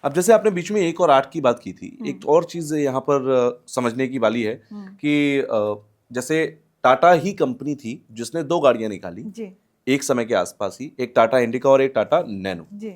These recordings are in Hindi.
अब जैसे आपने बीच में 1 और 8 की बात की थी, एक और चीज यहाँ पर समझने की वाली है कि जैसे टाटा ही कंपनी थी जिसने 2 गाड़ियां निकाली जी एक समय के आसपास ही, एक टाटा इंडिका और एक टाटा नैनो। जी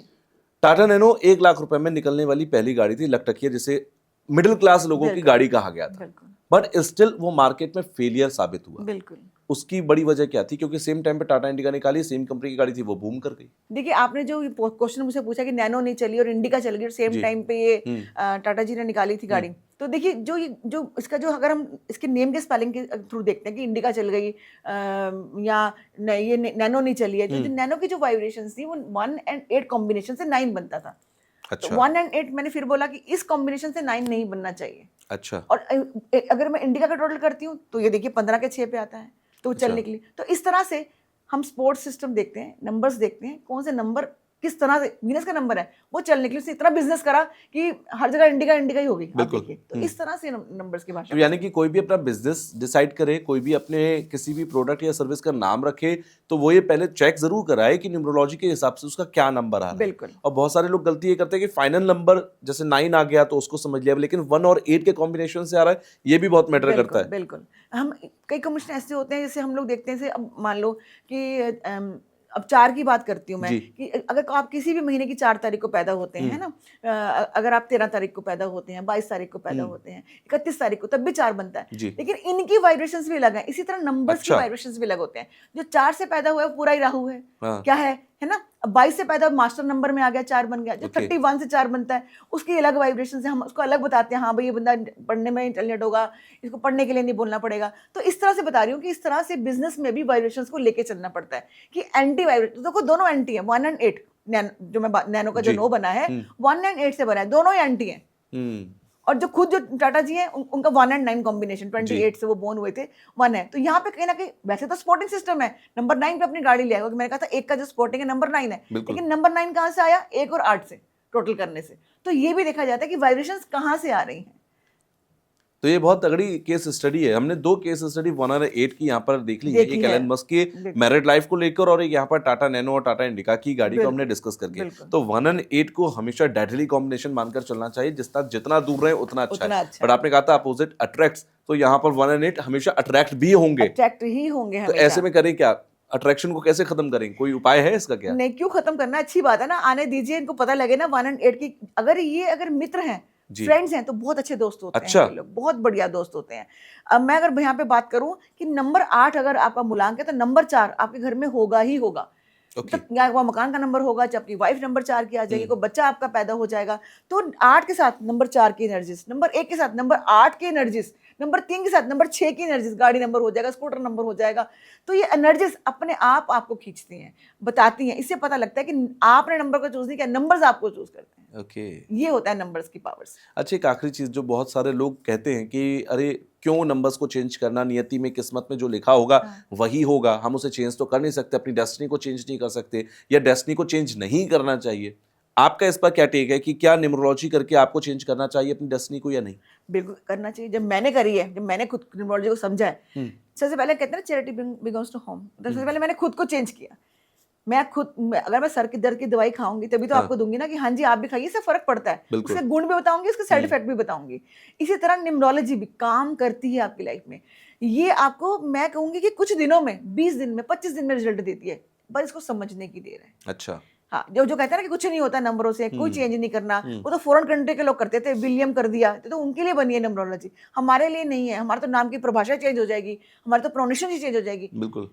टाटा नैनो 1 लाख रुपए में निकलने वाली पहली गाड़ी थी, लखटकिया, जिसे मिडिल क्लास लोगों की बिल्कुल गाड़ी कहा गया था, बिल्कुल बट स्टिल वो मार्केट में फेलियर साबित हुआ। बिल्कुल। उसकी बड़ी वजह क्या थी? क्योंकि सेम टाइम पे टाटा इंडिका निकाली, सेम कंपनी की गाड़ी थी, वो बूम कर गई। देखिए, आपने जो क्वेश्चन मुझसे पूछा कि नैनो नहीं चली और इंडिका चल गई और सेम जी। टाइम पे ये टाटा जी ने निकाली थी गाड़ी, तो देखिए जो इसका जो अगर हम इसके नेम के स्पेलिंग के थ्रू देखते हैं कि इंडिका चल गई या ये नैनो नहीं चली है, जो नैनो की जो वाइब्रेशन थी वो 1 और 8 कॉम्बिनेशन से 9 बनता था। तो अच्छा 1 और 8 मैंने फिर बोला कि इस कॉम्बिनेशन से 9 नहीं बनना चाहिए। अच्छा और अगर मैं इंडिका का टोटल करती हूँ तो ये देखिए 15 के 6 पे आता है, तो चलने के लिए। तो इस तरह से हम स्पोर्ट्स सिस्टम देखते हैं, नंबर्स देखते हैं, कौन से नंबर किस तरह से वीनस का नंबर है वो चलने के लिए। उसने इतना बिजनेस करा कि हर जगह इंडिका इंडिका ही होगी, आप बिल्कुल। देखिए। तो इस तरह से नंबर्स की भाषा तो यानी कि कोई भी अपना बिजनेस डिसाइड करे, कोई भी अपने किसी भी प्रोडक्ट या सर्विस का नाम रखे, तो वो ये पहले चेक जरूर कराए कि न्यूमरोलॉजी के हिसाब से उसका क्या नंबर आ रहा है। बिल्कुल। और बहुत सारे लोग गलती ये करते हैं कि फाइनल नंबर जैसे 9 आ गया तो उसको समझ लिया, लेकिन 1 और 8 के कॉम्बिनेशन से आ रहा है, ये भी बहुत मैटर करता है। बिल्कुल। हम कई कमीशन ऐसे होते हैं, जैसे हम लोग देखते हैं, जैसे अब मान लो कि अब 4 की बात करती हूँ मैं, जी। कि अगर आप किसी भी महीने की 4 तारीख को पैदा होते हैं, है ना, अगर आप 13 तारीख को पैदा होते हैं, 22 तारीख को पैदा होते हैं, 31 तारीख को, तब भी 4 बनता है। जी। लेकिन इनकी वाइब्रेशंस भी अलग है। इसी तरह नंबर्स की अच्छा। वाइब्रेशंस भी अलग होते हैं। जो 4 से पैदा हुआ है पूरा ही राहु है, हाँ। क्या है ना। अब 22 से पैदा मास्टर नंबर में आ गया, 4 बन गया। जो 31 से 4 बनता है उसकी अलग वाइब्रेशन से हम उसको अलग बताते हैं। हाँ भाई, ये बंदा पढ़ने में इंटेलिजेंट होगा, इसको पढ़ने के लिए नहीं बोलना पड़ेगा। तो इस तरह से बता रही हूँ कि इस तरह से बिजनेस में भी वाइब्रेशंस को लेके चलना पड़ता है कि एंटी वाइब्रेशन। देखो दोनों एंटी है, 1 और 8। जो मैं नैनो का जो नो बना है 1 और 8 से बना है, दोनों ही एंटी है। और जो खुद जो टाटा जी हैं उनका 1 और 9 कॉम्बिनेशन 28 से वो बोर्न हुए थे, 1 है। तो यहाँ पे कहीं ना कहीं वैसे तो स्पोर्टिंग सिस्टम है, नंबर 9 पे अपनी गाड़ी ले आएगा। मैंने कहा था 1 का जो स्पोर्टिंग है नंबर 9 है, लेकिन नंबर 9 कहाँ से आया? 1 और 8 से टोटल करने से। तो ये भी देखा जाता है कि वाइब्रेशंस कहाँ से आ रही हैं। तो ये बहुत तगड़ी केस स्टडी है। हमने 2 केस स्टडी 1 और 8 की यहाँ पर देख ली है, एक एलन मस्क के मैरिड लाइफ को लेकर और एक यहाँ पर टाटा नैनो और टाटा इंडिका की गाड़ी को हमने डिस्कस करके। तो 1 और 8 को हमेशा डेडली कॉम्बिनेशन मानकर चलना चाहिए, जितना दूर रहे उतना अच्छा है। बट आपने कहा था अपोजिट अट्रैक्ट्स, तो यहाँ पर 1 और 8 हमेशा अट्रैक्ट भी होंगे, अट्रैक्ट ही होंगे। तो ऐसे में करें क्या? अट्रैक्शन को कैसे खत्म करें? कोई उपाय है इसका क्या? नहीं, क्यों खत्म करना, अच्छी बात है ना, आने दीजिए, इनको पता लगे ना 1 और 8 की। अगर मित्र हैं, फ्रेंड्स हैं, तो बहुत अच्छे दोस्त होते हैं ये लोग, बहुत बढ़िया दोस्त होते हैं। अब मैं अगर यहाँ पे बात करूं कि नंबर 8 अगर आपका मूलांक है तो नंबर 4 आपके घर में होगा ही होगा। तो या वो मकान का नंबर होगा, चाहे आपकी वाइफ नंबर 4 की आ जाएगी, कोई बच्चा आपका पैदा हो जाएगा, तो 8 के साथ नंबर 4 की एनर्जीज, नंबर 1 के साथ नंबर 8 की एनर्जीज, नंबर 3 के साथ नंबर 6 की एनर्जीज, गाड़ी नंबर हो जाएगा, स्कूटर नंबर हो जाएगा। तो ये एनर्जीज अपने आप आपको खींचती हैं, बताती हैं। इससे पता लगता है कि आपने नंबर को चूज नहीं किया, नंबर्स आपको चूज करते हैं। ये होता है नंबर्स की पावर्स। अच्छा, एक आखिरी चीज जो बहुत सारे लोग कहते हैं कि अरे क्यों नंबर्स को चेंज करना, नियति में किस्मत में जो लिखा होगा वही होगा, हम उसे चेंज तो कर नहीं सकते, अपनी डेस्टिनी को चेंज नहीं कर सकते, या डेस्टिनी को चेंज नहीं करना चाहिए। आपका इस पर क्या टेक है कि क्या न्यूमरोलॉजी करके आपको चेंज करना चाहिए अपनी डेस्टिनी को या नहीं? बिल्कुल करना चाहिए। जब मैंने करी है, जब मैंने खुद न्यूमरोलॉजी को समझा है, सबसे पहले कहते हैं ना चैरिटी बिगिंस टू होम, सबसे पहले मैंने खुद को चेंज किया। अगर मैं सर के दर्द की दवाई खाऊंगी तभी तो आपको दूंगी ना कि हाँ जी आप भी खाइए, इससे फर्क पड़ता है। उसके गुण भी बताऊंगी, उसके साइड इफेक्ट भी बताऊंगी। इसी तरह न्यूमरोलॉजी भी काम करती है आपकी लाइफ में। ये आपको मैं कहूंगी कि कुछ दिनों में, 20 दिन में, 25 दिन में रिजल्ट देती है, बस इसको समझने की देर है। अच्छा। हाँ, जो कहते हैं ना कि कुछ नहीं होता नंबरों से, कोई चेंज नहीं करना, वो तो फॉरेन कंट्री के लोग करते थे, विलियम कर दिया, तो उनके लिए बनी है न्यूमरोलॉजी, हमारे लिए नहीं है। हमारे तो नाम की परिभाषा चेंज हो जाएगी, हमारे तो प्रोनाउंसिएशन ही चेंज हो जाएगी। बिल्कुल।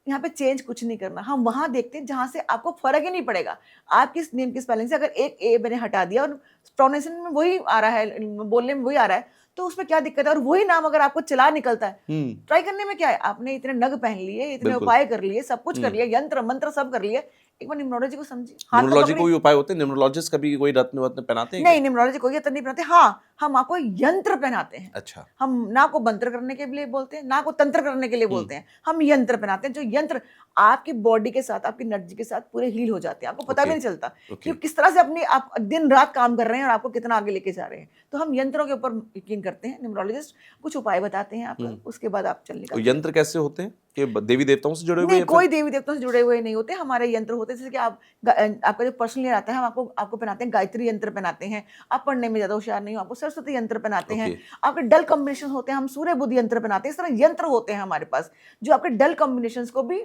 यहाँ पे चेंज कुछ नहीं करना, हम वहां देखते हैं जहां से आपको फर्क ही नहीं पड़ेगा। आप किस नेम की स्पेलिंग से अगर एक ए मैंने हटा दिया और प्रोनाउंसिएशन में वही आ रहा है, बोलने में वही आ रहा है, तो उसमें क्या दिक्कत है? और वही नाम अगर आपको चला निकलता है, ट्राई करने में क्या है? आपने इतने नग पहन लिए, इतने उपाय कर लिए, सब कुछ कर लिया, यंत्र मंत्र सब कर लिए, एक बार न्यूमरोलॉजी को समझिए। न्यूमरोलॉजी को भी उपाय होते हैं? न्यूमरोलॉजिस्ट कभी कोई रत्न वत्न पहनाते हैं? नहीं, न्यूमरोलॉजी कोई रत्न नहीं पहनाते। हाँ, हम आपको यंत्र पहनाते हैं। अच्छा, हम ना को मंत्र करने के लिए बोलते हैं, ना को तंत्र करने के लिए बोलते हैं, हम यंत्र पहनाते हैं, जो यंत्र आपकी बॉडी के साथ, आपकी एनर्जी के साथ पूरे हील हो जाते हैं, आपको पता भी नहीं चलता कि किस तरह से अपनी आप दिन रात काम कर रहे हैं और आपको कितना आगे लेके जा रहे हैं। तो हम यंत्रों के ऊपर यकीन करते हैं। न्यूमरोलॉजिस्ट कुछ उपाय बताते हैं आपको, उसके बाद आप चलने का। तो यंत्र कैसे होते हैं कि देवी देवताओं से जुड़े हुए? नहीं, कोई देवी देवताओं से जुड़े हुए नहीं होते, हमारे यंत्र होते हैं। जैसे कि आपका जो पर्सनल ईयर आता है, हम आपको पहनाते हैं गायत्री यंत्र पहनाते हैं। आप पढ़ने में ज्यादा होशियार नहीं हो, आपको सरस्वती यंत्र पहनाते हैं। आपके डल कॉम्बिनेशन होते हैं, हम सूर्य बुध यंत्र पहनाते हैं। इस तरह यंत्र होते हैं हमारे पास जो आपके डल कॉम्बिनेशन को भी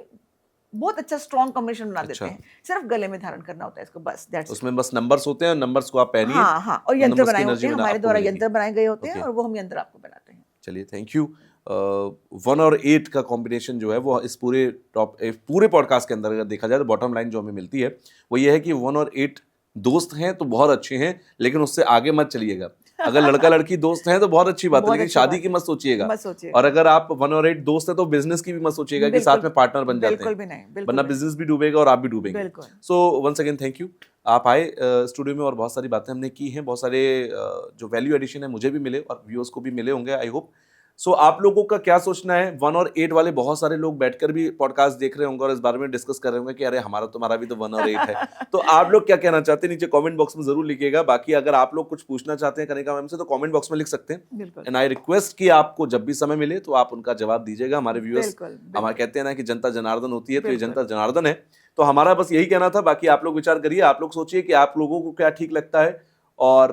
बहुत अच्छा स्ट्रॉन्ग कॉम्बिनेशन बना देते हैं। सिर्फ गले में धारण करना होता है इसको, बस दैट्स इट। उसमें बस नंबर्स होते हैं, नंबर्स को आप पहनिए। हाँ हाँ, और यंत्र नंबर्स की बनाए होते एनर्जी हैं, हमारे द्वारा यंत्र बनाए गए होते हैं और वो हम यंत्र आपको बनाते हैं। चलिए, थैंक यू। 1 और 8 का कॉम्बिनेशन जो है वो इस पूरे पॉडकास्ट के अंदर अगर देखा जाए तो बॉटम लाइन जो हमें मिलती है वो ये है कि 1 और 8 दोस्त हैं तो बहुत अच्छे हैं, लेकिन उससे आगे मत चलिएगा। अगर लड़का लड़की दोस्त हैं तो बहुत अच्छी बात है, लेकिन शादी की मत सोचिएगा। और अगर आप 1 और 8 दोस्त हैं तो बिजनेस की भी मत सोचिएगा कि साथ में पार्टनर बन जाते हैं, वरना बिजनेस भी डूबेगा और आप भी डूबेंगे। So once again thank you, आप आए स्टूडियो में और बहुत सारी बातें हमने की हैं, बहुत सारे जो वैल्यू एडिशन है मुझे भी मिले और व्यूअर्स को भी मिले होंगे, आई होप। सो आप लोगों का क्या सोचना है? 1 और 8 वाले बहुत सारे लोग बैठकर भी पॉडकास्ट देख रहे होंगे और इस बारे में डिस्कस कर रहे होंगे कि अरे तुम्हारा भी तो 1 और 8 है। तो आप लोग क्या कहना चाहते हैं नीचे कमेंट बॉक्स में जरूर लिखिएगा। बाकी अगर आप लोग कुछ पूछना चाहते हैं कनिका मैम से तो कमेंट बॉक्स में लिख सकते हैं। एंड आई रिक्वेस्ट कि आपको जब भी समय मिले तो आप उनका जवाब दीजिएगा। हमारे व्यूअर्स हमारे कहते हैं ना कि जनता जनार्दन होती है, तो ये जनता जनार्दन है। तो हमारा बस यही कहना था। बाकी आप लोग विचार करिए, आप लोग सोचिए कि आप लोगों को क्या ठीक लगता है और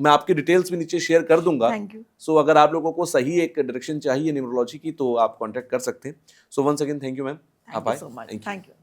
मैं आपकी डिटेल्स भी नीचे शेयर कर दूंगा। सो अगर आप लोगों को सही एक डायरेक्शन चाहिए न्यूमरोलॉजी की तो आप कांटेक्ट कर सकते हैं। So once again thank you ma'am, आप आए। Thank you.